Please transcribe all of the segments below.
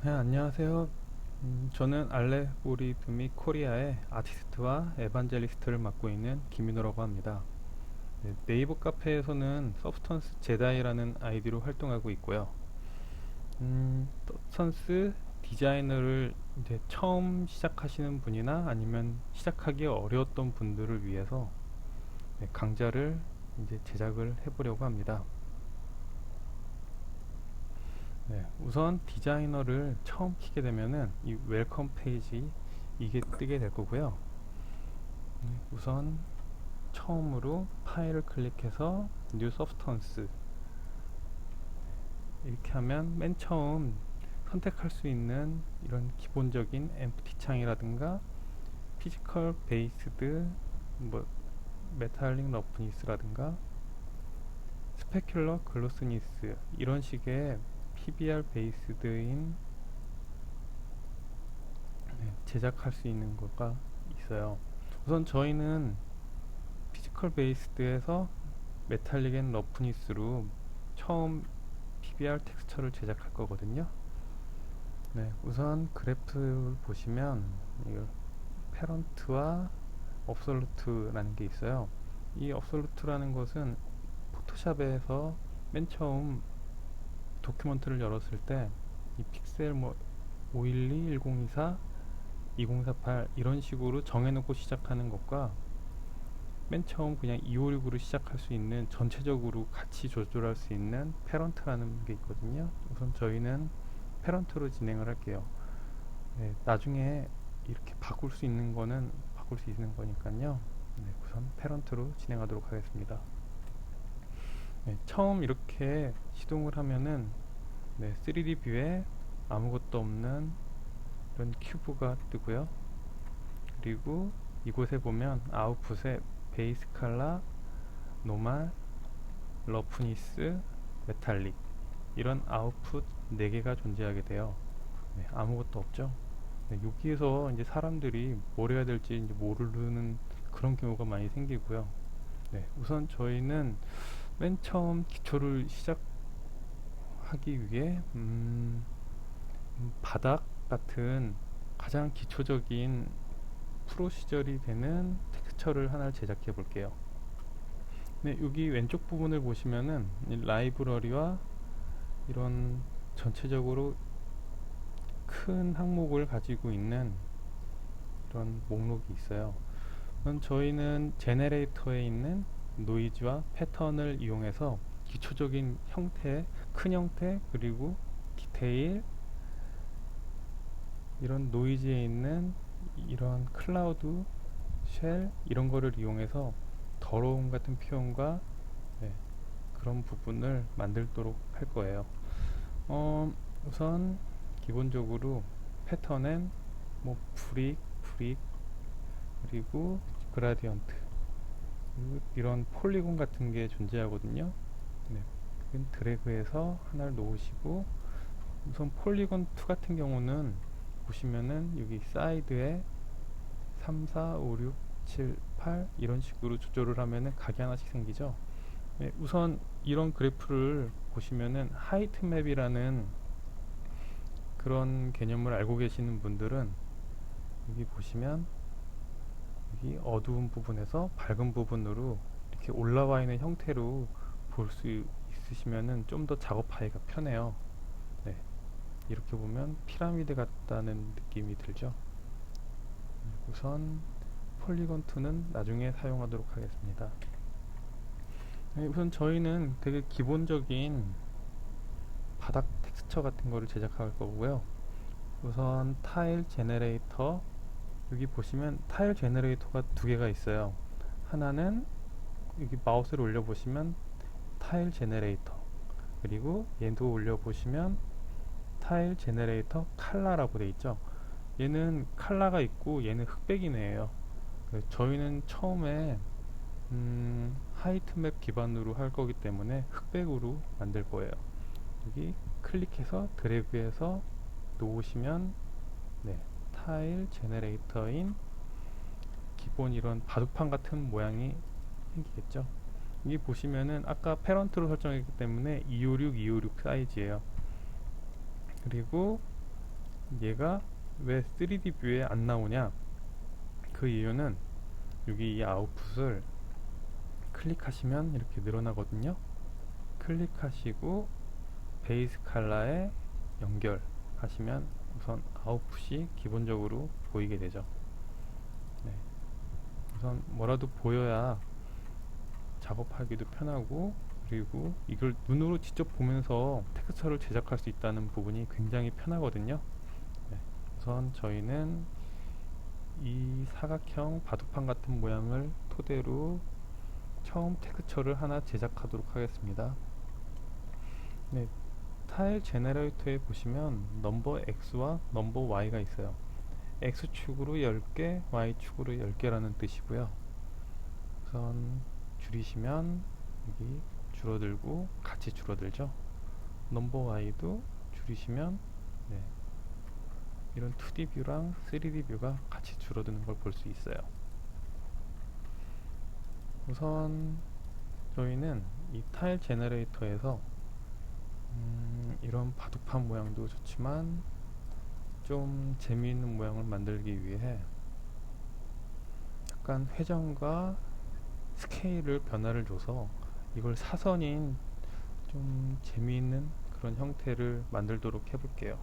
네, 안녕하세요. 저는 알레고리드믹 코리아의 아티스트와 에반젤리스트를 맡고 있는 김민호라고 합니다. 네, 네이버 카페에서는 서브스턴스 제다이라는 아이디로 활동하고 있고요. 서브스턴스 디자이너를 이제 처음 시작하시는 분이나 아니면 시작하기 어려웠던 분들을 위해서 네, 강좌를 이제 제작을 해보려고 합니다. 네, 우선 디자이너를 처음 키게 되면은 이 웰컴 페이지 이게 뜨게 될 거고요. 우선 처음으로 파일을 클릭해서 New Substance 이렇게 하면 맨 처음 선택할 수 있는 이런 기본적인 empty 창이라든가 피지컬 베이스드 뭐 메탈릭 러프니스라든가 스페큘러 글로스니스 이런 식의 PBR 베이스드인 제작할 수 있는 거가 있어요. 우선 저희는 피지컬 베이스드에서 메탈릭 앤 러프니스로 처음 PBR 텍스처를 제작할 거거든요. 네, 우선 그래프를 보시면 이거 페런트와 업솔루트라는 게 있어요. 이 업솔루트라는 것은 포토샵에서 맨 처음 도큐먼트를 열었을 때 이 픽셀 뭐 512, 1024, 2048 이런 식으로 정해놓고 시작하는 것과 맨 처음 그냥 256으로 시작할 수 있는 전체적으로 같이 조절할 수 있는 페런트라는 게 있거든요. 우선 저희는 페런트로 진행을 할게요. 네, 나중에 이렇게 바꿀 수 있는 거는 바꿀 수 있는 거니까요. 네, 우선 페런트로 진행하도록 하겠습니다. 네, 처음 이렇게 시동을 하면은 네, 3D 뷰에 아무것도 없는 이런 큐브가 뜨고요. 그리고 이곳에 보면 아웃풋에 베이스 컬러, 노말, 러프니스, 메탈릭 이런 아웃풋 4개가 존재하게 돼요. 네, 아무것도 없죠. 네, 여기에서 이제 사람들이 뭘 해야 될지 이제 모르는 그런 경우가 많이 생기고요. 네, 우선 저희는 맨 처음 기초를 시작하기 위해 바닥 같은 가장 기초적인 프로시저리 되는 텍스처를 하나를 제작해 볼게요. 네, 여기 왼쪽 부분을 보시면은 이 라이브러리와 이런 전체적으로 큰 항목을 가지고 있는 이런 목록이 있어요. 저희는 제네레이터에 있는 노이즈와 패턴을 이용해서 기초적인 형태, 큰 형태, 그리고 디테일, 이런 노이즈에 있는 이런 클라우드, 쉘 이런 거를 이용해서 더러움 같은 표현과 네, 그런 부분을 만들도록 할 거예요. 어, 우선 기본적으로 패턴은 뭐 브릭 그리고 그라디언트 그리고 이런 폴리곤 같은 게 존재하거든요. 네, 그건 드래그해서 하나를 놓으시고 우선 폴리곤 2 같은 경우는 보시면은 여기 사이드에 3, 4, 5, 6, 7, 8 이런 식으로 조절을 하면은 각이 하나씩 생기죠. 네, 우선 이런 그래프를 보시면은 하이트 맵이라는 그런 개념을 알고 계시는 분들은 여기 보시면 여기 어두운 부분에서 밝은 부분으로 이렇게 올라와 있는 형태로 볼 수 있으시면은 좀 더 작업하기가 편해요. 네, 이렇게 보면 피라미드 같다는 느낌이 들죠. 우선 폴리곤 2는 나중에 사용하도록 하겠습니다. 네, 우선 저희는 되게 기본적인 바닥 텍스처 같은 거를 제작할 거고요. 우선 타일 제너레이터 여기 보시면 타일 제너레이터가 2개가 있어요. 하나는 여기 마우스를 올려보시면 타일 제너레이터 그리고 얘도 올려보시면 타일 제너레이터 칼라라고 돼 있죠. 얘는 칼라가 있고 얘는 흑백이네요. 저희는 처음에 하이트맵 기반으로 할 거기 때문에 흑백으로 만들 거예요. 여기 클릭해서 드래그해서 놓으시면 네, 타일 제너레이터인 기본 이런 바둑판 같은 모양이 생기겠죠. 여기 보시면은 아까 페런트로 설정했기 때문에 256, 256 사이즈예요. 그리고 얘가 왜 3D 뷰에 안 나오냐, 그 이유는 여기 이 아웃풋을 클릭하시면 이렇게 늘어나거든요. 클릭하시고 베이스 컬러에 연결하시면 우선 아웃풋이 기본적으로 보이게 되죠. 네. 우선 뭐라도 보여야 작업하기도 편하고, 그리고 이걸 눈으로 직접 보면서 텍스처를 제작할 수 있다는 부분이 굉장히 편하거든요. 네. 우선 저희는 이 사각형 바둑판 같은 모양을 토대로 처음 텍스처를 하나 제작하도록 하겠습니다. 네, 타일 제너레이터에 보시면 넘버 X와 넘버 Y가 있어요. X축으로 10개, Y축으로 10개라는 뜻이고요. 우선 줄이시면 여기 줄어들고 같이 줄어들죠. 넘버 Y도 줄이시면 네, 이런 2D 뷰랑 3D 뷰가 같이 줄어드는 걸 볼 수 있어요. 우선 저희는 이 타일 제너레이터에서 이런 바둑판 모양도 좋지만 좀 재미있는 모양을 만들기 위해 약간 회전과 스케일을 변화를 줘서 이걸 사선인 좀 재미있는 그런 형태를 만들도록 해볼게요.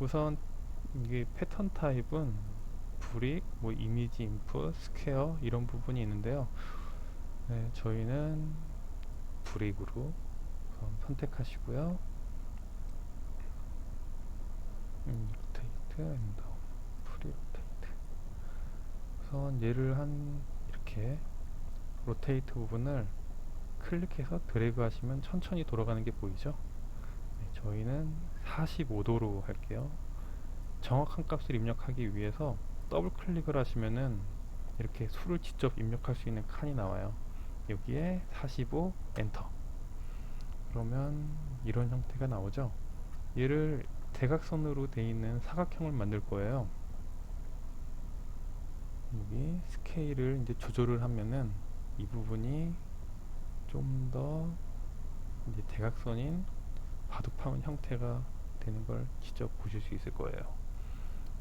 우선 이게 패턴 타입은 브릭, 뭐 이미지 인풋, 스퀘어 이런 부분이 있는데요. 네, 저희는 브릭으로 선택하시고요. 로테이트 앤 프리 로테이트. 우선 얘를 한 이렇게 로테이트 부분을 클릭해서 드래그 하시면 천천히 돌아가는 게 보이죠? 네, 저희는 45도로 할게요. 정확한 값을 입력하기 위해서 더블 클릭을 하시면은 이렇게 수를 직접 입력할 수 있는 칸이 나와요. 여기에 45 엔터. 그러면 이런 형태가 나오죠. 얘를 대각선으로 되어 있는 사각형을 만들 거예요. 여기 스케일을 이제 조절을 하면은 이 부분이 좀 더 이제 대각선인 바둑판 형태가 되는 걸 직접 보실 수 있을 거예요.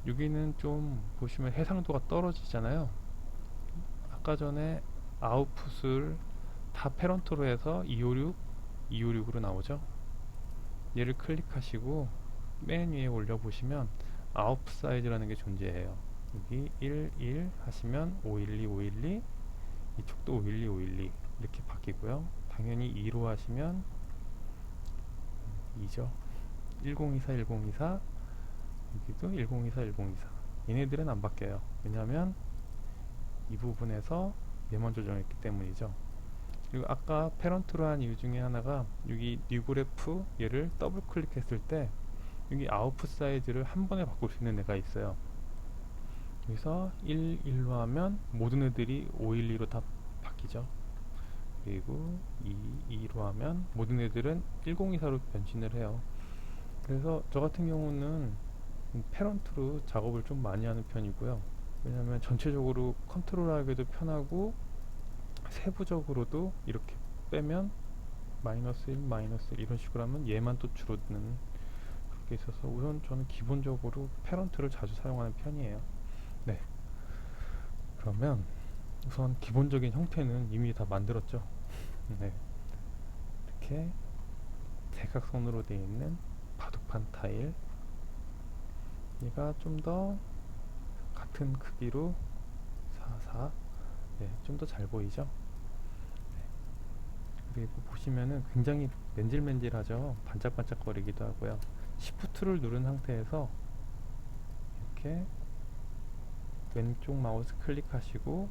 여기는 좀 보시면 해상도가 떨어지잖아요. 아까 전에 아웃풋을 다 패런트로 해서 256, 256으로 나오죠. 얘를 클릭하시고 맨 위에 올려보시면 아웃풋 사이즈라는 게 존재해요. 여기 1, 1 하시면 512, 512, 이쪽도 512, 512 이렇게 바뀌고요. 당연히 2로 하시면 2죠. 1024, 1024, 여기도 1024, 1024. 얘네들은 안 바뀌어요. 왜냐하면 이 부분에서 얘만 조정했기 때문이죠. 그리고 아까 패런트로 한 이유 중에 하나가 여기 뉴그래프 얘를 더블 클릭했을 때 여기 아웃풋 사이즈를 한 번에 바꿀 수 있는 애가 있어요. 여기서 1, 1로 하면 모든 애들이 512로 다 바뀌죠. 그리고 2, 2로 하면 모든 애들은 1024로 변신을 해요. 그래서 저 같은 경우는 패런트로 작업을 좀 많이 하는 편이고요. 왜냐하면 전체적으로 컨트롤하기도 편하고 세부적으로도 이렇게 빼면 마이너스 1, 마이너스 1 이런 식으로 하면 얘만 또 줄어드는 그렇게 있어서 우선 저는 기본적으로 패런트를 자주 사용하는 편이에요. 네, 그러면 우선 기본적인 형태는 이미 다 만들었죠. 네, 이렇게 대각선으로 되어 있는 바둑판 타일, 얘가 좀 더 같은 크기로 4, 4, 네, 좀 더 잘 보이죠. 네. 그리고 보시면은 굉장히 맨질맨질하죠. 반짝반짝거리기도 하고요. Shift를 누른 상태에서 이렇게 왼쪽 마우스 클릭하시고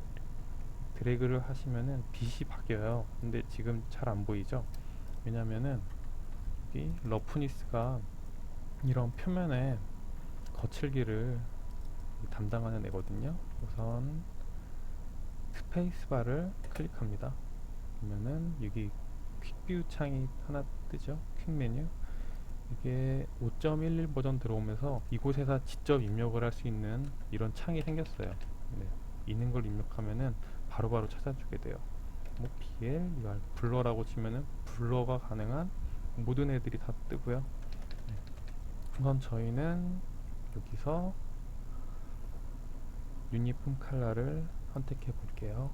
드래그를 하시면은 빛이 바뀌어요. 근데 지금 잘 안 보이죠? 왜냐면은 여기 러프니스가 이런 표면에 거칠기를 담당하는 애거든요. 우선 스페이스바를 클릭합니다. 그러면은 여기 퀵뷰 창이 하나 뜨죠. 퀵 메뉴. 이게 5.11 버전 들어오면서 이곳에서 직접 입력을 할 수 있는 이런 창이 생겼어요. 네. 있는 걸 입력하면은 바로바로 찾아주게 돼요. 뭐 BL, UR, 블러라고 치면은 블러가 가능한 모든 애들이 다 뜨고요. 네. 우선 저희는 여기서 유니폼 컬러를 선택해 볼게요.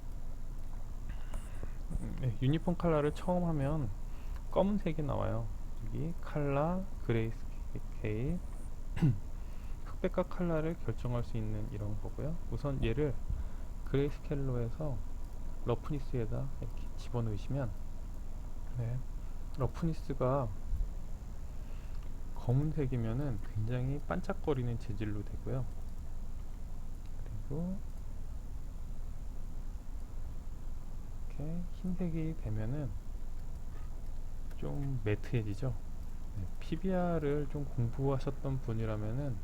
네, 유니폼 컬러를 처음 하면 검은색이 나와요. 여기 컬러, 그레이스케일, 흑백과 컬러를 결정할 수 있는 이런 거고요. 우선 얘를 그레이스케일로 해서 러프니스에다 이렇게 집어넣으시면, 네, 러프니스가 검은색이면은 굉장히 반짝거리는 재질로 되고요. 그리고 이렇게 흰색이 되면은 좀 매트해지죠. 네, PBR을 좀 공부하셨던 분이라면은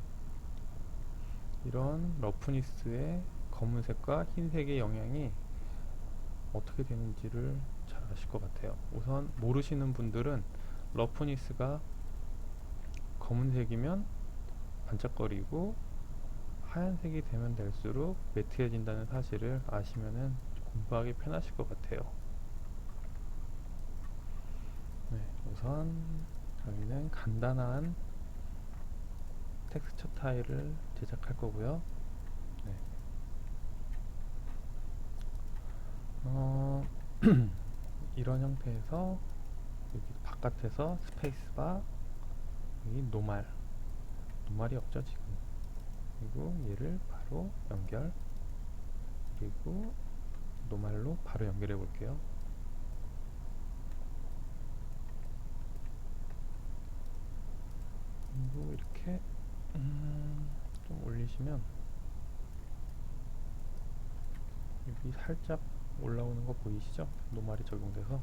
이런 러프니스의 검은색과 흰색의 영향이 어떻게 되는지를 잘 아실 것 같아요. 우선 모르시는 분들은 러프니스가 검은색이면 반짝거리고 하얀색이 되면 될수록 매트해진다는 사실을 아시면은 공부하기 편하실 것 같아요. 네, 우선 저희는 간단한 텍스처 타일을 제작할 거고요. 네. 어, 이런 형태에서 여기 바깥에서 스페이스바, 여기 노말이 없죠 지금. 그리고 얘를 바로 연결, 그리고 노말로 바로 연결해 볼게요. 그리고 이렇게 좀 올리시면 여기 살짝 올라오는 거 보이시죠? 노말이 적용돼서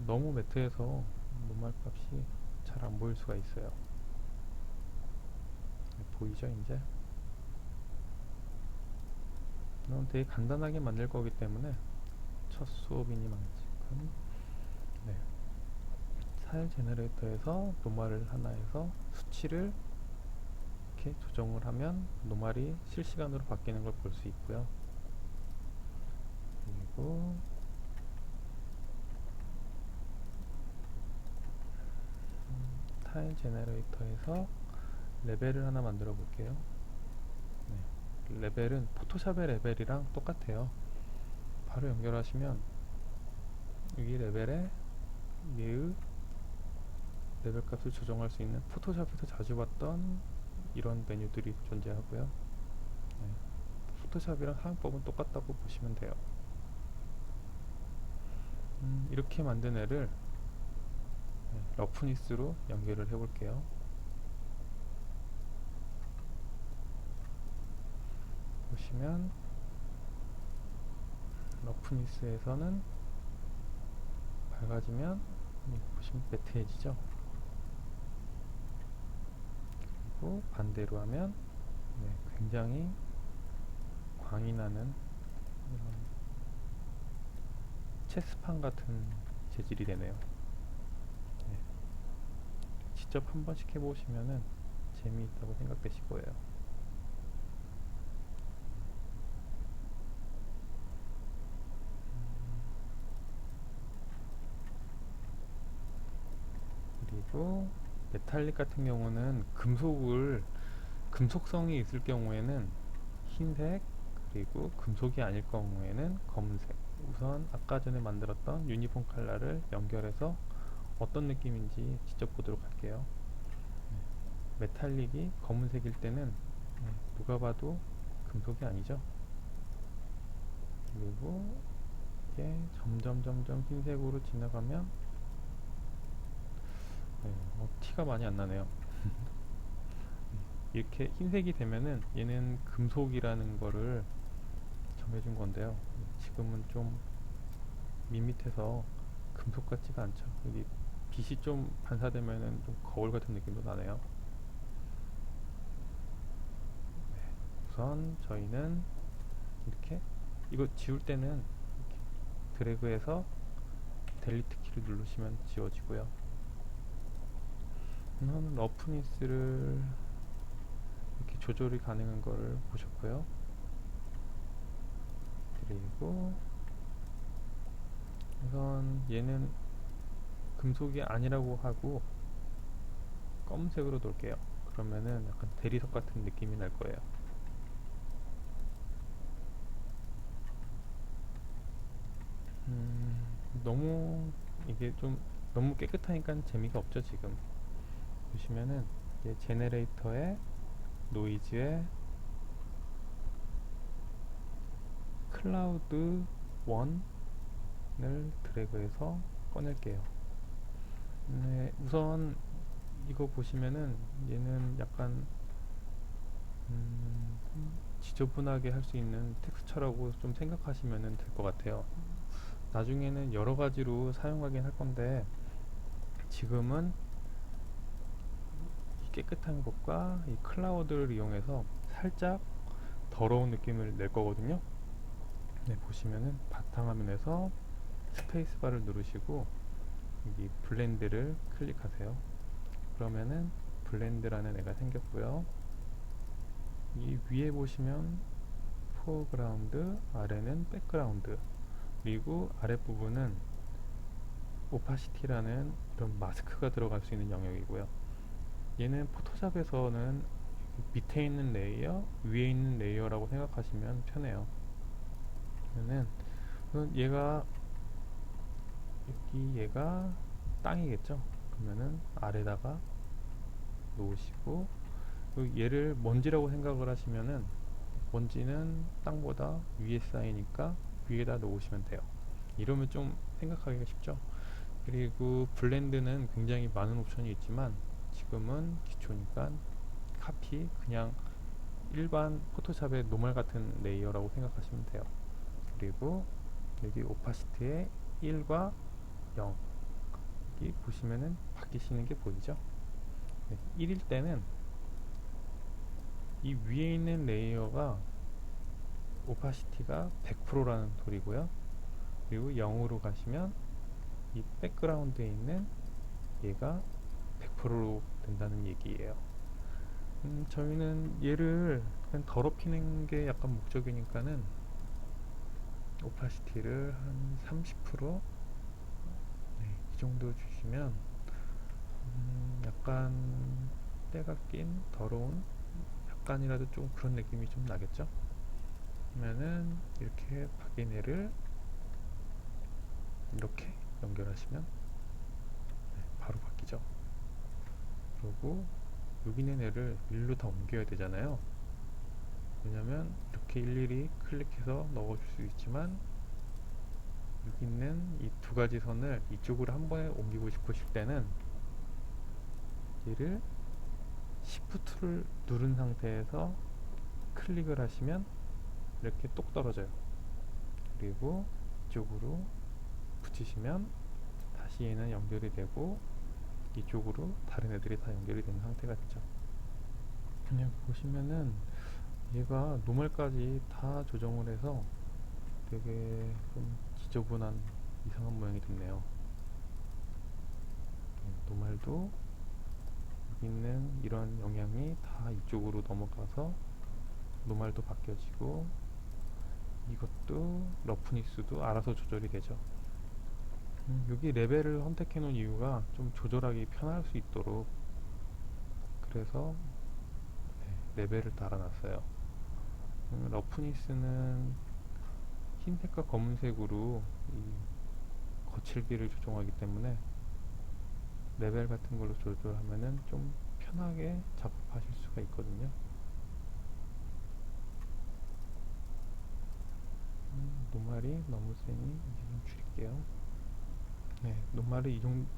너무 매트해서 노말 값이 잘 안 보일 수가 있어요. 보이죠 이제? 이건 되게 간단하게 만들 거기 때문에 첫 수업이니만큼, 네, 타일 제너레이터에서 노말을 하나 해서 수치를 이렇게 조정을 하면 노말이 실시간으로 바뀌는 걸 볼 수 있고요. 그리고 타일 제너레이터에서 레벨을 하나 만들어 볼게요. 네, 레벨은 포토샵의 레벨이랑 똑같아요. 바로 연결하시면 여기 레벨에 얘의 레벨 값을 조정할 수 있는 포토샵에서 자주 봤던 이런 메뉴들이 존재하고요. 네, 포토샵이랑 사용법은 똑같다고 보시면 돼요. 이렇게 만든 애를, 네, 러프니스로 연결을 해 볼게요. 보시면 러프니스에서는 밝아지면, 보시면 매트해지죠. 그리고 반대로 하면, 네, 굉장히 광이 나는 이런 체스판 같은 재질이 되네요. 네, 직접 한 번씩 해보시면은 재미있다고 생각되실 거예요. 그리고 메탈릭 같은 경우는 금속성이 있을 경우에는 흰색, 그리고 금속이 아닐 경우에는 검은색. 우선 아까 전에 만들었던 유니폼 컬러를 연결해서 어떤 느낌인지 직접 보도록 할게요. 네, 메탈릭이 검은색일 때는, 네, 누가 봐도 금속이 아니죠. 그리고 이게 점점 흰색으로 지나가면, 네, 티가 많이 안 나네요. 이렇게 흰색이 되면은 얘는 금속이라는 거를 정해준 건데요. 지금은 좀 밋밋해서 금속 같지가 않죠. 여기 빛이 좀 반사되면은 좀 거울 같은 느낌도 나네요. 우선 저희는 이렇게, 이거 지울 때는 이렇게 드래그해서 델리트 키를 누르시면 지워지고요. 우선 러프니스를 이렇게 조절이 가능한 거를 보셨고요. 그리고 우선 얘는 금속이 아니라고 하고 검은색으로 놓을게요. 그러면은 약간 대리석 같은 느낌이 날 거예요. 너무 이게 좀 너무 깨끗하니까 재미가 없죠. 지금 보시면은 이제 제네레이터에 노이즈에 클라우드 1을 드래그해서 꺼낼게요. 네, 우선 이거 보시면은 얘는 약간 음, 지저분하게 할 수 있는 텍스처라고 좀 생각하시면 될 것 같아요. 나중에는 여러 가지로 사용하긴 할 건데 지금은 이 깨끗한 것과 이 클라우드를 이용해서 살짝 더러운 느낌을 낼 거거든요. 네, 보시면은 바탕화면에서 스페이스바를 누르시고 여기 블렌드를 클릭하세요. 그러면은 블렌드라는 애가 생겼고요. 이 위에 보시면 포어그라운드, 아래는 백그라운드, 그리고 아랫부분은 오파시티라는 이런 마스크가 들어갈 수 있는 영역이고요. 얘는 포토샵에서는 밑에 있는 레이어, 위에 있는 레이어라고 생각하시면 편해요. 그러면은 얘가 여기 얘가 땅이겠죠. 그러면은 아래다가 놓으시고 얘를 먼지라고 생각을 하시면은 먼지는 땅보다 위에 쌓이니까 위에다 놓으시면 돼요. 이러면 좀 생각하기가 쉽죠. 그리고 블렌드는 굉장히 많은 옵션이 있지만 지금은 기초니까 카피 그냥 일반 포토샵의 노멀 같은 레이어라고 생각하시면 돼요. 그리고 여기 오파시티의 1과 0 여기 보시면은 바뀌시는 게 보이죠. 네, 1일 때는 이 위에 있는 레이어가 오파시티가 100%라는 소리고요. 그리고 0으로 가시면 이 백그라운드에 있는 얘가 100% 된다는 얘기예요. 저희는 얘를 그냥 더럽히는 게 약간 목적이니까는 오파시티를 한 30%, 네, 이 정도 주시면 약간 때가 낀 더러운 약간이라도 좀 그런 느낌이 좀 나겠죠. 그러면은 이렇게 박이네를 이렇게 연결하시면 네, 바로 바뀌죠. 그리고 여기 있는 애를 일로 다 옮겨야 되잖아요. 왜냐면 이렇게 일일이 클릭해서 넣어줄 수 있지만 여기 있는 이 두 가지 선을 이쪽으로 한 번에 옮기고 싶으실 때는 얘를 Shift를 누른 상태에서 클릭을 하시면 이렇게 똑 떨어져요. 그리고 이쪽으로 붙이시면 다시 얘는 연결이 되고 이쪽으로 다른 애들이 다 연결이 된 상태가 되죠. 그냥 보시면은 얘가 노멀까지 다 조정을 해서 되게 좀 지저분한 이상한 모양이 됐네요. 노멀도 여기 있는 이런 영향이 다 이쪽으로 넘어가서 노멀도 바뀌어지고 이것도 러프니스도 알아서 조절이 되죠. 여기 레벨을 선택해 놓은 이유가 좀 조절하기 편할 수 있도록 그래서 네, 레벨을 달아놨어요. 러프니스는 흰색과 검은색으로 이 거칠기를 조정하기 때문에 레벨 같은 걸로 조절하면은 좀 편하게 작업하실 수가 있거든요. 노말이 너무 세니 이제 좀 줄일게요. 네, 노말을 이 정도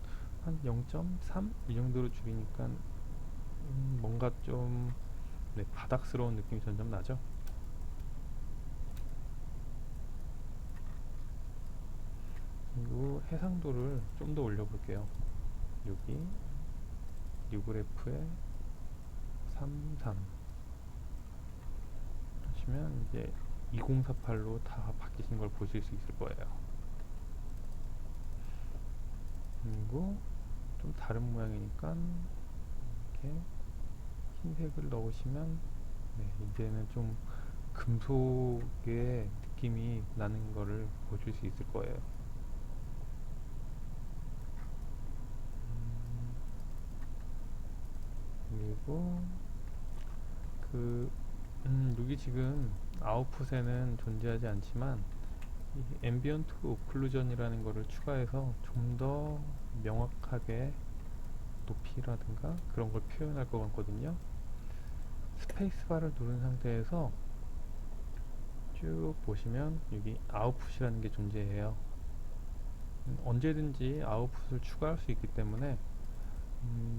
한 0.3 이 정도로 줄이니까 뭔가 좀 네, 바닥스러운 느낌이 점점 나죠. 그리고 해상도를 좀 더 올려볼게요. 여기 뉴그래프에 33 하시면 이제 2048로 다 바뀌신 걸 보실 수 있을 거예요. 그리고 좀 다른 모양이니까 이렇게 흰색을 넣으시면 네, 이제는 좀 금속의 느낌이 나는 거를 보실 수 있을 거예요. 그리고 그 여기 지금 아웃풋에는 존재하지 않지만 이 앰비언트 오클루전이라는 거를 추가해서 좀 더 명확하게 높이라든가 그런 걸 표현할 것 같거든요. 스페이스바를 누른 상태에서 쭉 보시면 여기 아웃풋이라는 게 존재해요. 언제든지 아웃풋을 추가할 수 있기 때문에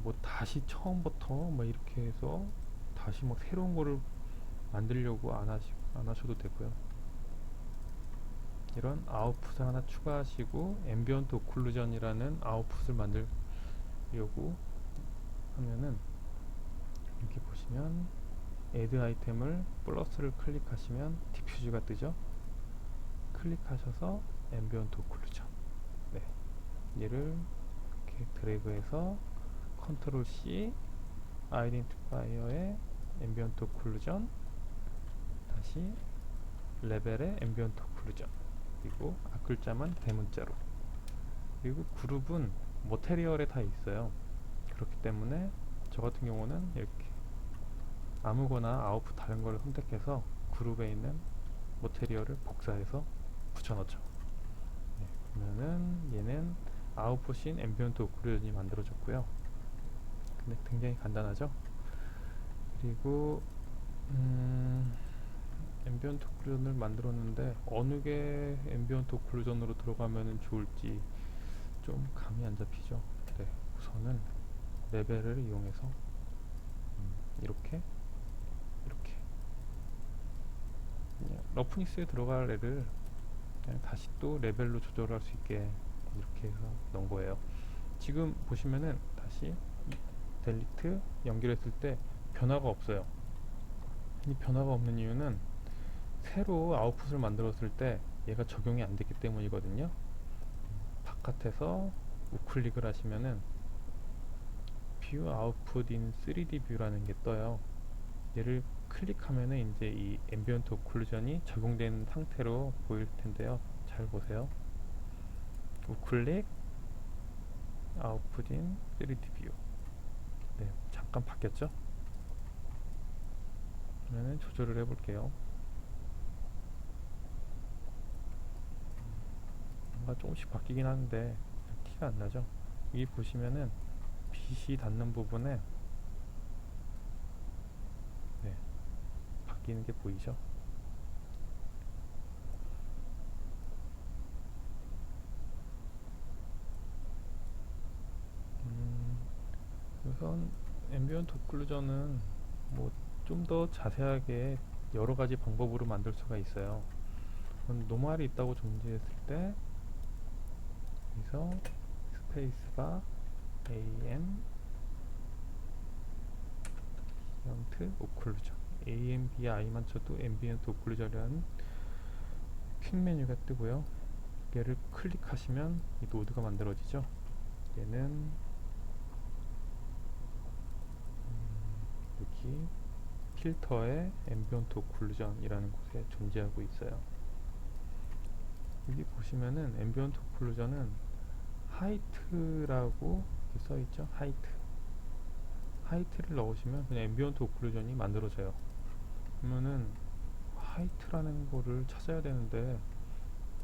뭐 다시 처음부터 뭐 이렇게 해서 다시 뭐 새로운 거를 만들려고 안 하셔도 되고요. 이런 아웃풋을 하나 추가하시고 앰비언트 오클루전이라는 아웃풋을 만들려고 하면은 여기 보시면 애드 아이템을 플러스를 클릭하시면 디퓨즈가 뜨죠. 클릭하셔서 앰비언트 오클루전, 네, 얘를 이렇게 드래그해서 컨트롤 C 아이덴티파이어의 앰비언트 오클루전, 다시 레벨의 앰비언트 오클루전, 그리고 앞글자만 대문자로. 그리고 그룹은 머테리얼에 다 있어요. 그렇기 때문에 저 같은 경우는 이렇게 아무거나 아웃풋 다른 걸 선택해서 그룹에 있는 머테리얼을 복사해서 붙여넣죠. 네, 그러면은 얘는 아웃풋인 앰비언트 오클루전이 만들어졌고요. 근데 굉장히 간단하죠. 그리고 앰비언트 오클루전을 만들었는데 어느 게 앰비언트 오클루전으로 들어가면 좋을지 좀 감이 안 잡히죠. 네, 우선은 레벨을 이용해서 이렇게 러프니스에 들어갈 애를 그냥 다시 또 레벨로 조절할 수 있게 이렇게 해서 넣은 거예요. 지금 보시면은 다시 델리트 연결했을 때 변화가 없어요. 이 변화가 없는 이유는 새로 아웃풋을 만들었을 때 얘가 적용이 안 됐기 때문이거든요. 바깥에서 우클릭을 하시면은 뷰 아웃풋 인 3D 뷰라는 게 떠요. 얘를 클릭하면은 이제 이 앰비언트 오클루전이 적용된 상태로 보일 텐데요. 잘 보세요. 우클릭 아웃풋 인 3D 뷰. 네, 잠깐 바뀌었죠? 그러면 조절을 해볼게요. 뭔가 조금씩 바뀌긴 하는데 티가 안 나죠? 여기 보시면은 빛이 닿는 부분에 네, 바뀌는 게 보이죠? 우선 앰비언트 오클루전은 뭐 좀 더 자세하게 여러 가지 방법으로 만들 수가 있어요. 노멀이 있다고 존재했을 때 여기서 스페이스바 AM 앰비언트 오클루전, AMBI만 쳐도 앰비언트 오클루전이라는 퀵 메뉴가 뜨고요. 얘를 클릭하시면 이 노드가 만들어지죠. 얘는 여기 필터의 앰비언트 오클루전이라는 곳에 존재하고 있어요. 여기 보시면은 앰비언트 오클루전은 하이트라고 써있죠. 하이트를 넣으시면 그냥 앰비언트 오클루전이 만들어져요. 그러면은 하이트라는 거를 찾아야 되는데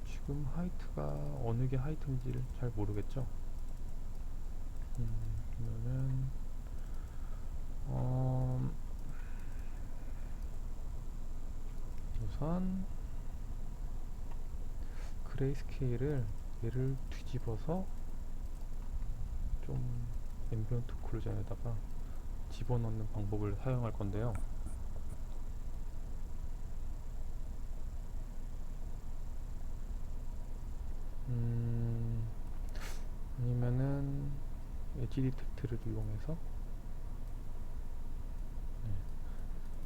지금 하이트가 어느 게 하이트인지를 잘 모르겠죠. 그러면은 우선 그레이스케일을 얘를 뒤집어서 좀 앰비언트 오클루전에다가 집어넣는 방법을 사용할 건데요. 아니면은 엣지 디텍트를 이용해서 네,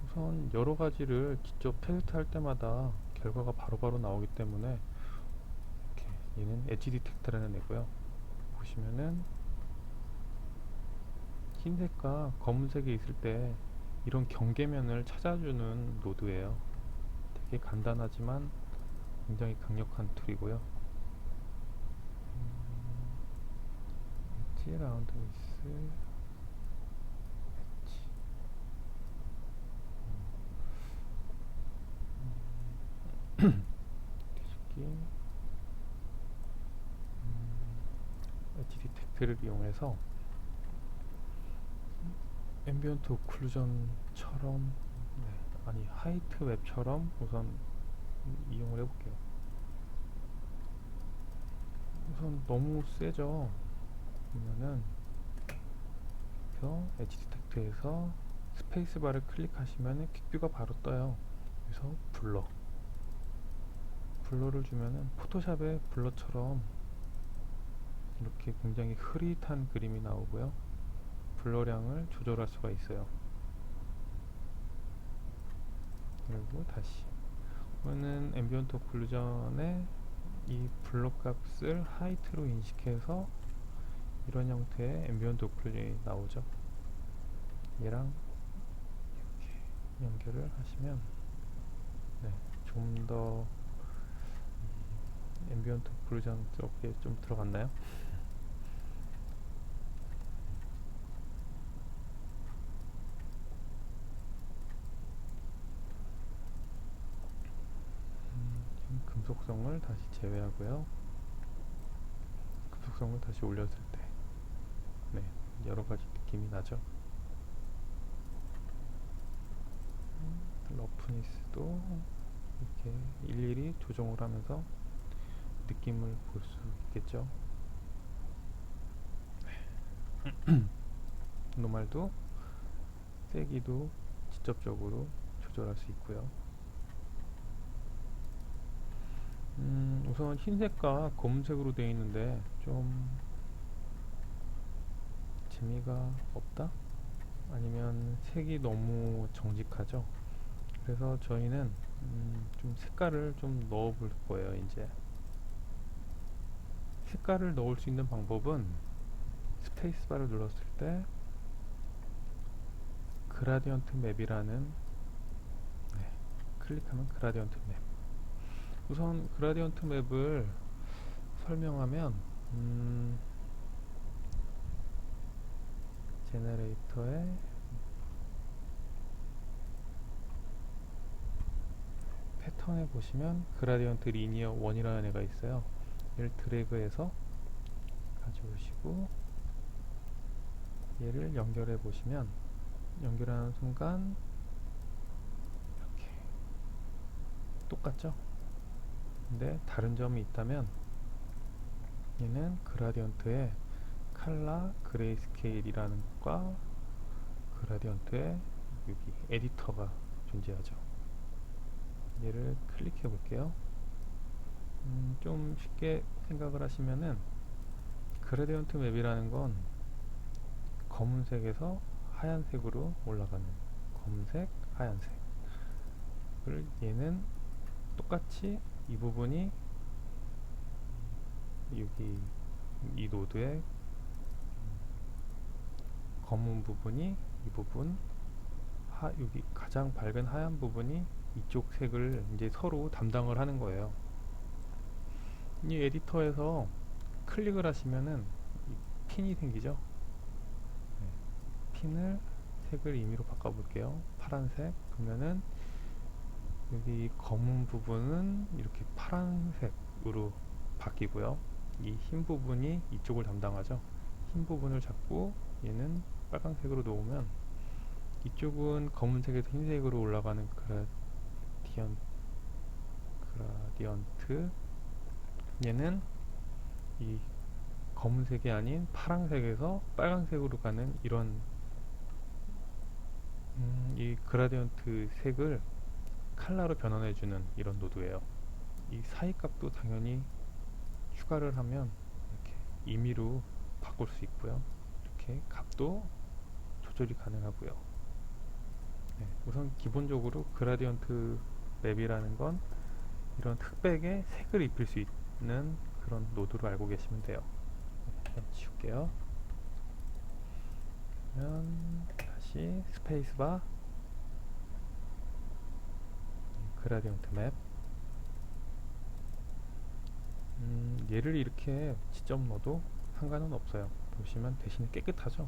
우선 여러 가지를 직접 테스트할 때마다 결과가 바로바로 나오기 때문에 이렇게 얘는 엣지 디텍터라는 애고요. 보시면은 흰색과 검은색이 있을 때 이런 경계면을 찾아주는 노드예요. 되게 간단하지만 굉장히 강력한 툴이고요. 엣지 라운드 위스 엣지. 뒤집기 엣지 디텍트를 이용해서 앰비언트 오클루전처럼 아니 하이트 웹처럼 우선 이용을 해볼게요. 우선 너무 세죠. 그러면은 그래서 엣지 디텍트에서 스페이스바를 클릭하시면 퀵뷰가 바로 떠요. 그래서 블러를 주면은 포토샵의 블러처럼 이렇게 굉장히 흐릿한 그림이 나오고요. 블러량을 조절할 수가 있어요. 그리고 다시 그러면은 앰비언트 오클루전에 이 블러 값을 하이트로 인식해서 이런 형태의 앰비언트 오클루전이 나오죠. 얘랑 이렇게 연결을 하시면 좀 더 앰비언트 오클루전스럽게 좀 들어갔나요? 금속성을 다시 제외하고요. 금속성을 다시 올렸을 때 여러가지 느낌이 나죠. 러프니스도 이렇게 일일이 조정을 하면서 느낌을 볼 수 있겠죠. 노말도 세기도 직접적으로 조절할 수 있고요. 우선 흰색과 검은색으로 되어 있는데 좀 재미가 없다? 아니면 색이 너무 정직하죠? 그래서 저희는 좀 색깔을 좀 넣어 볼 거예요. 이제 색깔을 넣을 수 있는 방법은 스페이스바를 눌렀을 때 그라디언트 맵이라는 클릭하면 그라디언트 맵. 우선 그라디언트 맵을 설명하면 제너레이터에 패턴에 보시면 그라디언트 리니어 1이라는 애가 있어요. 얘를 드래그해서 가져오시고 얘를 연결해 보시면 연결하는 순간 이렇게 똑같죠? 근데 다른 점이 있다면 얘는 그라디언트의 칼라 그레이스케일이라는 것과 그라디언트의 여기 에디터가 존재하죠. 얘를 클릭해 볼게요. 좀 쉽게 생각을 하시면은 그라디언트 맵이라는 건 검은색에서 하얀색으로 올라가는 검은색, 하얀색. 얘는 똑같이 이 부분이 여기 이 노드의 검은 부분이 이 부분, 여기 가장 밝은 하얀 부분이 이쪽 색을 이제 서로 담당을 하는 거예요. 이 에디터에서 클릭을 하시면은 핀이 생기죠. 핀을 색을 임의로 바꿔볼게요. 파란색. 그러면은 여기 검은 부분은 이렇게 파란색으로 바뀌고요. 이 흰 부분이 이쪽을 담당하죠. 흰 부분을 잡고 얘는 빨간색으로 놓으면 이쪽은 검은색에서 흰색으로 올라가는 그라디언트, 얘는 이 검은색이 아닌 파란색에서 빨간색으로 가는 이런 이 그라디언트 색을 칼라로 변환해주는 이런 노드예요. 이 사이 값도 당연히 추가를 하면 이렇게 임의로 바꿀 수 있고요. 이렇게 값도 조절이 가능하고요. 우선 기본적으로 그라디언트 맵이라는 건 이런 흑백에 색을 입힐 수 있는 그런 노드로 알고 계시면 돼요. 지울게요. 그러면 다시 스페이스바 그라디언트 맵. 얘를 이렇게 직접 넣어도 상관은 없어요. 보시면 대신에 깨끗하죠.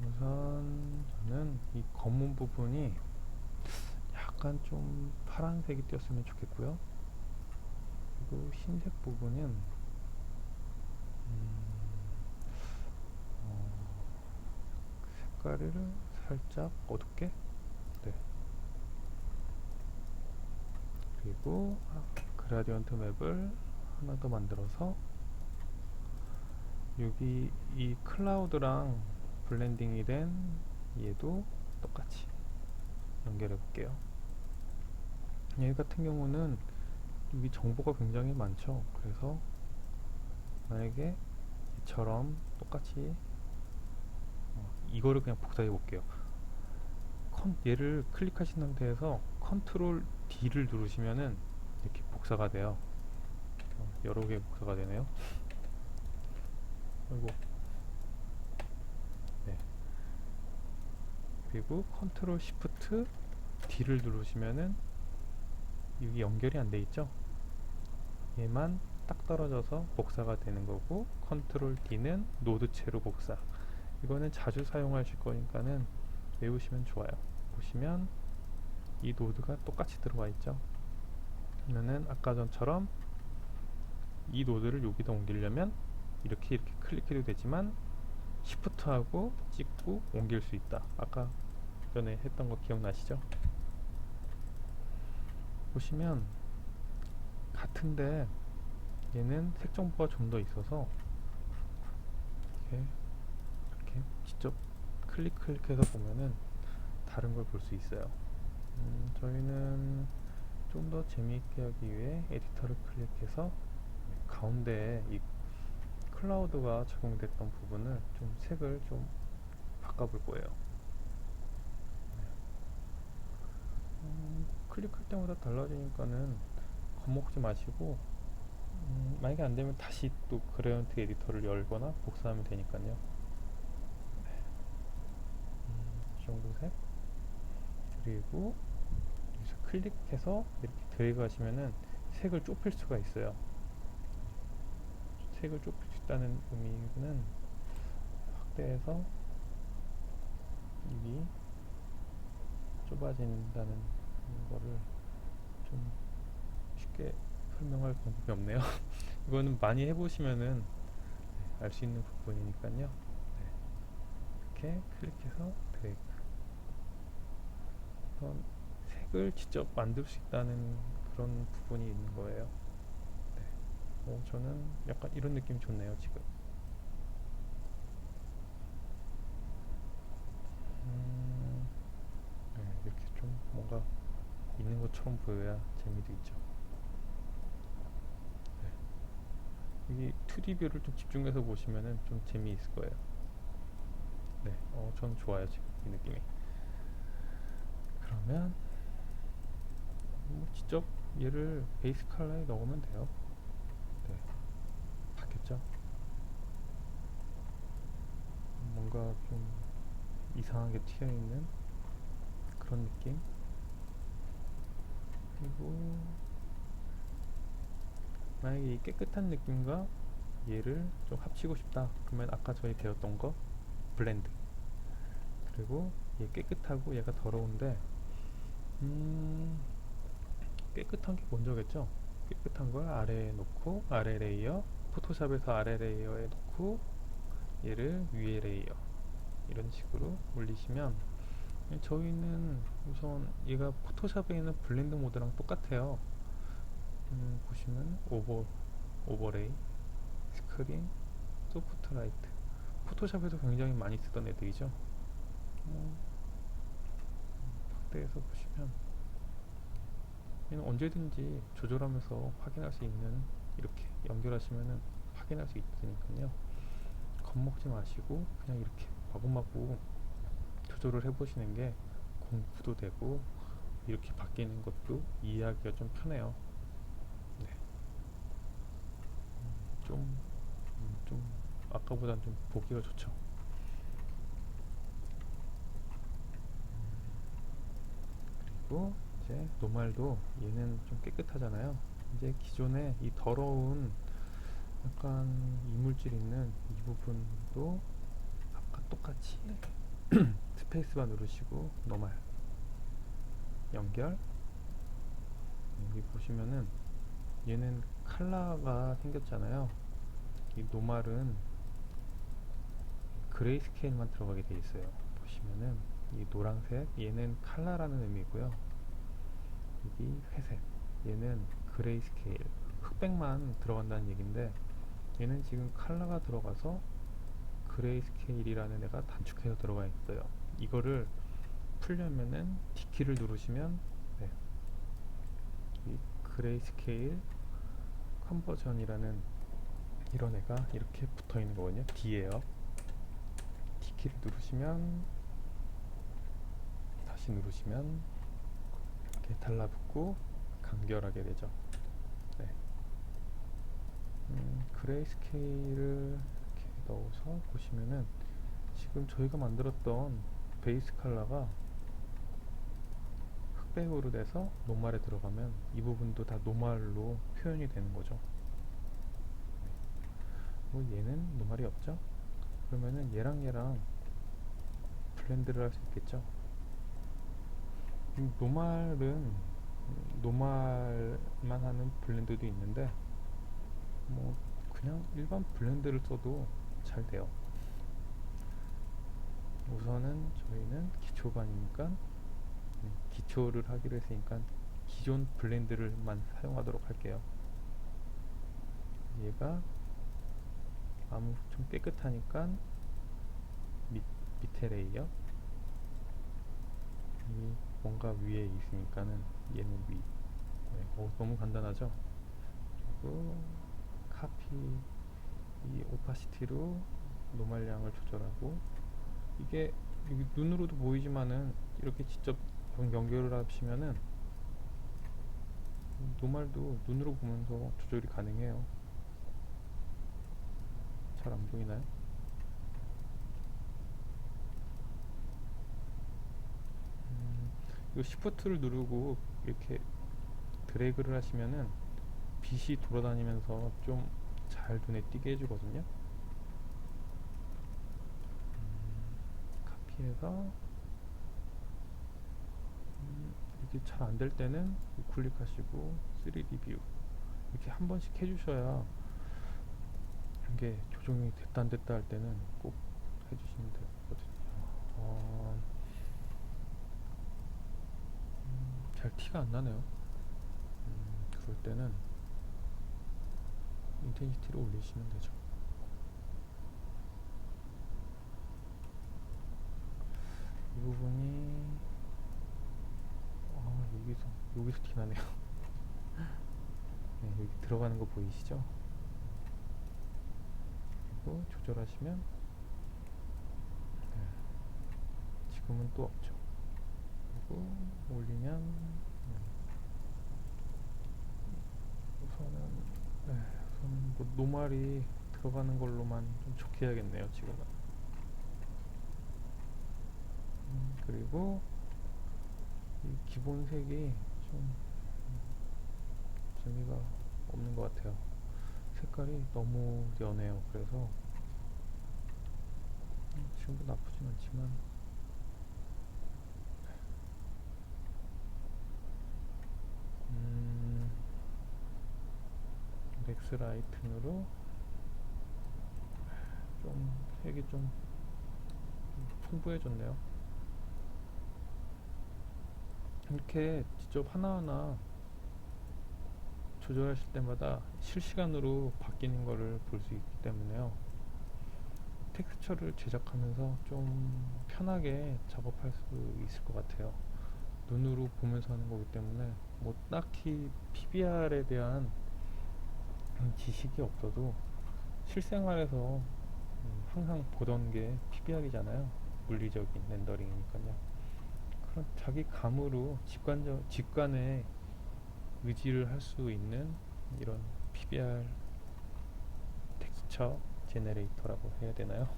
우선 저는 이 검은 부분이 약간 좀 파란색이 띄었으면 좋겠고요. 그리고 흰색 부분은 색깔을 살짝 어둡게. 네. 그리고 그라디언트 맵을 하나 더 만들어서 여기 이 클라우드랑 블렌딩이 된 얘도 똑같이 연결해 볼게요. 얘 같은 경우는 여기 정보가 굉장히 많죠. 그래서 만약에 이처럼 똑같이 이거를 그냥 복사해 볼게요. 얘를 클릭하신 상태에서 컨트롤 D를 누르시면은 이렇게 복사가 돼요. 여러 개 복사가 되네요. 그리고 네. 그리고 컨트롤 시프트 D를 누르시면은 여기 연결이 안 돼 있죠. 얘만 딱 떨어져서 복사가 되는 거고, 컨트롤 D는 노드체로 복사. 이거는 자주 사용하실 거니까는 외우시면 좋아요. 보시면 이 노드가 똑같이 들어와 있죠. 그러면은 아까 전처럼 이 노드를 여기다 옮기려면 이렇게 클릭해도 되지만 시프트하고 찍고 옮길 수 있다. 아까 전에 했던 거 기억나시죠? 보시면 같은데 얘는 색 정보가 좀 더 있어서 이렇게 직접 클릭해서 보면은 다른 걸 볼 수 있어요. 저희는 좀 더 재미있게 하기 위해 에디터를 클릭해서 가운데에 이 클라우드가 적용됐던 부분을 좀 색을 좀 바꿔볼 거예요. 클릭할 때마다 달라지니까는 겁먹지 마시고, 만약에 안 되면 다시 또 그레이언트 에디터를 열거나 복사하면 되니까요. 이 정도 색. 그리고 여기서 클릭해서 이렇게 드래그 하시면은 색을 좁힐 수가 있어요. 색을 좁힐 수 있다는 의미는 확대해서 입이 좁아진다는 거를 좀 쉽게 설명할 방법이 없네요. 이거는 많이 해보시면은 알 수 있는 부분이니까요. 네. 이렇게 클릭해서 드래그. 색을 직접 만들 수 있다는 그런 부분이 있는 거예요. 네. 저는 약간 이런 느낌이 좋네요, 지금. 네, 이렇게 좀 뭔가 있는 것처럼 보여야 재미도 있죠. 네. 이 2D 뷰를 좀 집중해서 보시면은 좀 재미있을 거예요. 네, 전 좋아요, 지금 이 느낌이. 그러면 직접 얘를 베이스 컬러에 넣으면 돼요. 네, 바뀌었죠? 뭔가 좀 이상하게 튀어있는 그런 느낌. 그리고 만약에 이 깨끗한 느낌과 얘를 좀 합치고 싶다 그러면 아까 저희 배웠던 거 블렌드. 그리고 얘 깨끗하고 얘가 더러운데 깨끗한 게 먼저겠죠. 깨끗한 걸 아래에 놓고 아래 레이어, 포토샵에서 아래 레이어에 놓고 얘를 위에 레이어, 이런 식으로 올리시면, 저희는 우선 얘가 포토샵에 있는 블렌드 모드랑 똑같아요. 보시면 오버레이, 스크린, 소프트라이트, 포토샵에서 굉장히 많이 쓰던 애들이죠. 확대해서 보시면 얘는 언제든지 조절하면서 확인할 수 있는, 이렇게 연결하시면은 확인할 수 있으니까요. 겁먹지 마시고 그냥 이렇게 마구마구 조절을 해보시는 게 공부도 되고 이렇게 바뀌는 것도 이해하기가 좀 편해요. 네. 좀 아까보단 좀 보기가 좋죠. 그리고 이제 노말도 얘는 좀 깨끗하잖아요. 이제 기존에 이 더러운 약간 이물질 있는 이 부분도 아까 똑같이 스페이스바 누르시고 노말 연결, 여기 보시면은 얘는 칼라가 생겼잖아요. 이 노말은 그레이스케일만 들어가게 돼 있어요. 보시면은 이 노란색 얘는 칼라라는 의미고요. 여기 회색 얘는 그레이스케일 흑백만 들어간다는 얘긴데, 얘는 지금 칼라가 들어가서 그레이스케일이라는 애가 단축해서 들어가 있어요. 이거를 풀려면은 D키를 누르시면 네, 이 그레이스케일 컨버전이라는 이런 애가 이렇게 붙어 있는 거거든요. D예요. D키를 누르시면, 다시 누르시면 이렇게 달라붙고 간결하게 되죠. 네. 그레이스케일을 이렇게 넣어서 보시면은 지금 저희가 만들었던 베이스 컬러가 흑백으로 돼서 노말에 들어가면 이 부분도 다 노말로 표현이 되는 거죠. 뭐 얘는 노말이 없죠? 그러면은 얘랑 블렌드를 할 수 있겠죠? 노말은 노말만 하는 블렌드도 있는데 뭐 그냥 일반 블렌드를 써도 잘 돼요. 우선은 저희는 기초반이니까 기초를 하기로 했으니까 기존 블렌드를만 사용하도록 할게요. 얘가 아무 좀 깨끗하니까 밑에 레이어, 이 뭔가 위에 있으니까는 얘는 위. 네, 너무 간단하죠? 그리고 카피, 이 오파시티로 노말량을 조절하고, 이게 여기 눈으로도 보이지만은 이렇게 직접 연결을 하시면은 노말도 눈으로 보면서 조절이 가능해요. 잘 안 보이나요? 이거 시프트를 누르고 이렇게 드래그를 하시면은 빛이 돌아다니면서 좀 잘 눈에 띄게 해주거든요. 카피해서 이게 잘 안 될 때는 우클릭하시고 3D 뷰 이렇게 한 번씩 해주셔야, 이게 조정이 됐다 안 됐다 할 때는 꼭 해주시면 되거든요. 잘 티가 안 나네요. 그럴 때는 인텐시티를 올리시면 되죠. 이 부분이 여기서 티나네요. 네, 여기 들어가는 거 보이시죠? 그리고 조절하시면 네, 지금은 또 없죠. 그리고 올리면 우선은 우선 뭐 노말이 들어가는 걸로만 좀 좋게 해야겠네요 지금은. 그리고 이 기본 색이 좀 재미가 없는 것 같아요. 색깔이 너무 연해요. 그래서 지금도 나쁘진 않지만 맥스 라이튼으로 좀 색이 좀 풍부해졌네요. 이렇게 직접 하나하나 조절하실 때마다 실시간으로 바뀌는 거를 볼 수 있기 때문에요. 텍스처를 제작하면서 좀 편하게 작업할 수 있을 것 같아요. 눈으로 보면서 하는 거기 때문에 뭐 딱히 PBR에 대한 지식이 없어도 실생활에서 항상 보던 게 PBR이잖아요. 물리적인 렌더링이니까요. 그런 자기 감으로 직관에 의지를 할 수 있는 이런 PBR 텍스처 제네레이터라고 해야 되나요?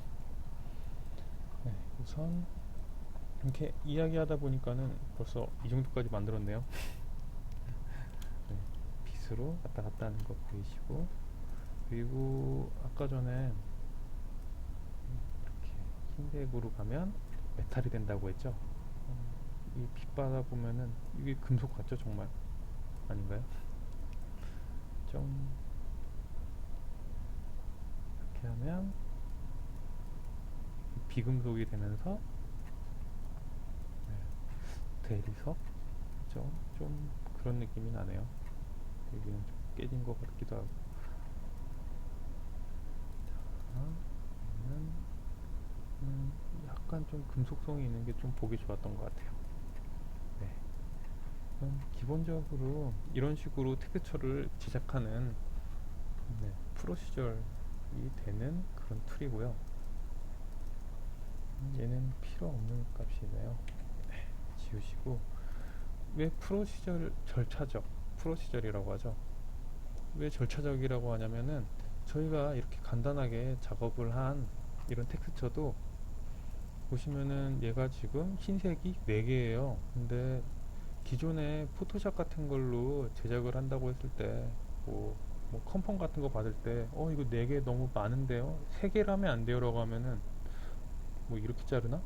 네, 우선 이렇게 이야기하다 보니까는 벌써 이 정도까지 만들었네요. 네, 빛으로 왔다 갔다 하는 거 보이시고, 그리고 아까 전에 이렇게 흰색으로 가면 메탈이 된다고 했죠. 이 빛 받아 보면은 이게 금속 같죠, 정말. 아닌가요? 좀 이렇게 하면 비금속이 되면서 대리석, 그죠? 좀 그런 느낌이 나네요. 여기는 좀 깨진 것 같기도 하고. 자, 여기는 약간 좀 금속성이 있는 게 좀 보기 좋았던 것 같아요. 네. 기본적으로 이런 식으로 텍스처를 제작하는 프로시저이 되는 그런 툴이고요. 얘는 필요 없는 값이네요. 네, 지우시고. 왜 프로시저 절차적 프로시저이라고 하죠? 왜 절차적이라고 하냐면은 저희가 이렇게 간단하게 작업을 한 이런 텍스처도 보시면은 얘가 지금 흰색이 4개예요. 근데 기존에 포토샵 같은 걸로 제작을 한다고 했을 때 뭐 컴펌 같은 거 받을 때 이거 4개 너무 많은데요? 3개라면 안 돼요 라고 하면은 뭐 이렇게 자르나?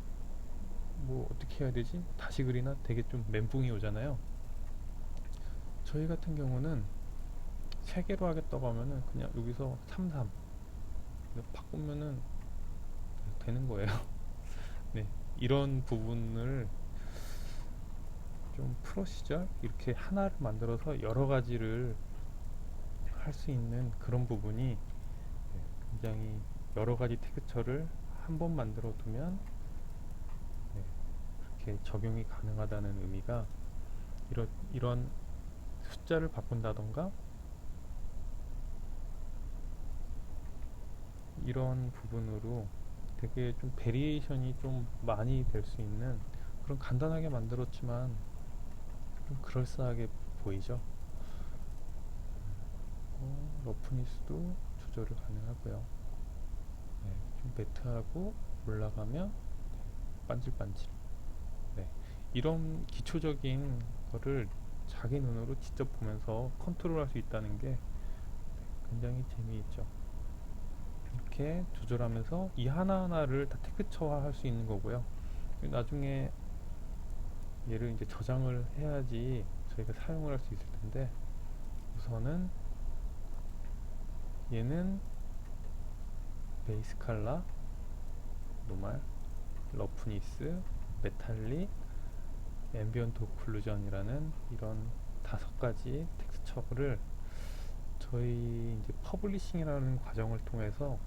뭐 어떻게 해야 되지? 다시 그리나? 되게 좀 멘붕이 오잖아요. 저희 같은 경우는 3개로 하겠다고 하면은 그냥 여기서 33 바꾸면은 되는 거예요. 네, 이런 부분을 좀 프로시저 이렇게 하나를 만들어서 여러 가지를 할 수 있는 그런 부분이 굉장히 여러 가지 텍스처를 한 번 만들어 두면 이렇게 적용이 가능하다는 의미가 이런 숫자를 바꾼다던가 이런 부분으로 되게 좀 베리에이션이 좀 많이 될 수 있는 그런 간단하게 만들었지만 좀 그럴싸하게 보이죠. 러프니스도 조절을 가능하고요. 네, 좀 매트하고 올라가면 반질반질. 네, 이런 기초적인 거를 자기 눈으로 직접 보면서 컨트롤할 수 있다는 게 굉장히 재미있죠. 이렇게 조절하면서 이 하나하나를 다 텍스처화할 수 있는 거고요. 나중에 얘를 이제 저장을 해야지 저희가 사용을 할 수 있을 텐데 우선은 얘는 베이스 컬러, 노말, 러프니스, 메탈릭, 앰비언트 오클루전이라는 이런 5가지 텍스처를 저희 이제 퍼블리싱이라는 과정을 통해서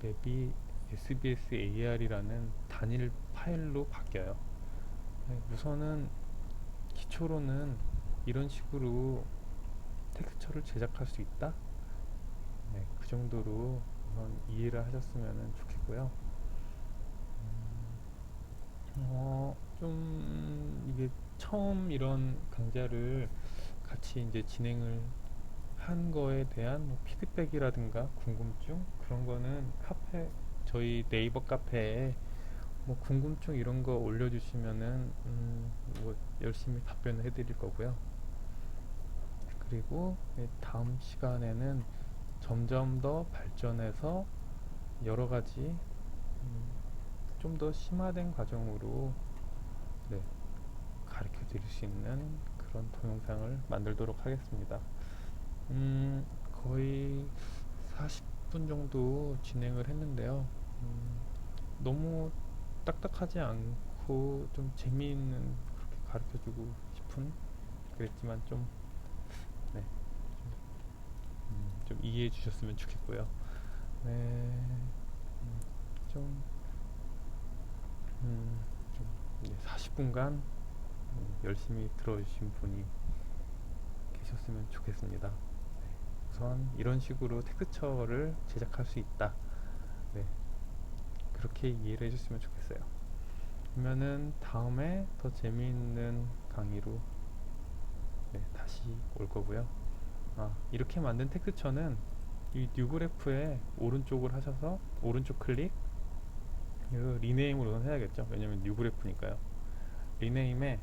맵이 SBS AR이라는 단일 파일로 바뀌어요. 네, 우선은 기초로는 이런 식으로 텍스처를 제작할 수 있다. 네, 그 정도로 우선 이해를 하셨으면 좋겠고요. 좀 이게 처음 이런 강좌를 같이 이제 진행을 한 거에 대한 뭐 피드백이라든가 궁금증 그런 거는 저희 네이버 카페에 뭐 궁금증 이런 거 올려주시면은 뭐 열심히 답변을 해드릴 거고요. 그리고 다음 시간에는 점점 더 발전해서 여러 가지 좀 더 심화된 과정으로 네, 가르쳐 드릴 수 있는 그런 동영상을 만들도록 하겠습니다. 거의 40분 정도 진행을 했는데요. 너무 딱딱하지 않고 좀 재미있는 그렇게 가르쳐주고 싶은 그랬지만 네, 좀 이해해 주셨으면 좋겠고요. 네, 좀, 좀 40분간 열심히 들어주신 분이 계셨으면 좋겠습니다. 네, 우선 이런 식으로 텍스처를 제작할 수 있다. 네, 그렇게 이해를 해줬으면 좋겠어요. 그러면은 다음에 더 재미있는 강의로 다시 올 거고요. 이렇게 만든 텍스처는 이 뉴그래프에 오른쪽을 하셔서 오른쪽 클릭 리네임을 우선 해야겠죠. 왜냐면 뉴그래프니까요. 리네임에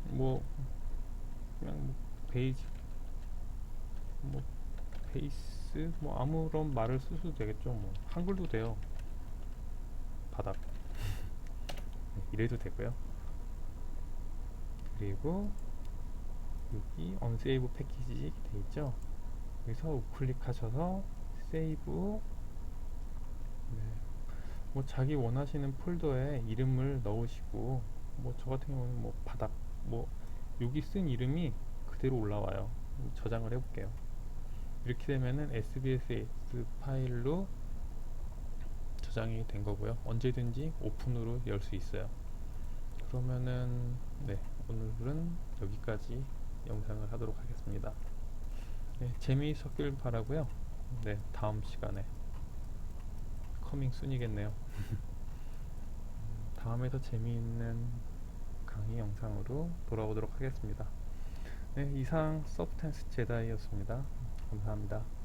뭐 그냥 뭐 베이지 뭐 베이스 뭐 아무런 말을 쓰셔도 되겠죠. 뭐 한글도 돼요. 바닥 이래도 되고요. 그리고 여기 언세이브 패키지 돼 있죠. 여기서 우클릭하셔서 세이브. 네. 뭐 자기 원하시는 폴더에 이름을 넣으시고, 뭐 저 같은 경우는 뭐 바닥, 뭐 여기 쓴 이름이 그대로 올라와요. 저장을 해볼게요. 이렇게 되면은 SBSX 파일로 저장이 된 거고요. 언제든지 오픈으로 열 수 있어요. 그러면은 네, 오늘은 여기까지 영상을 하도록 하겠습니다. 네, 재미있었길 바라고요. 네, 다음 시간에 커밍 순이겠네요. 다음에 더 재미있는 강의 영상으로 돌아오도록 하겠습니다. 네, 이상 서브텐스 제다이였습니다. 감사합니다.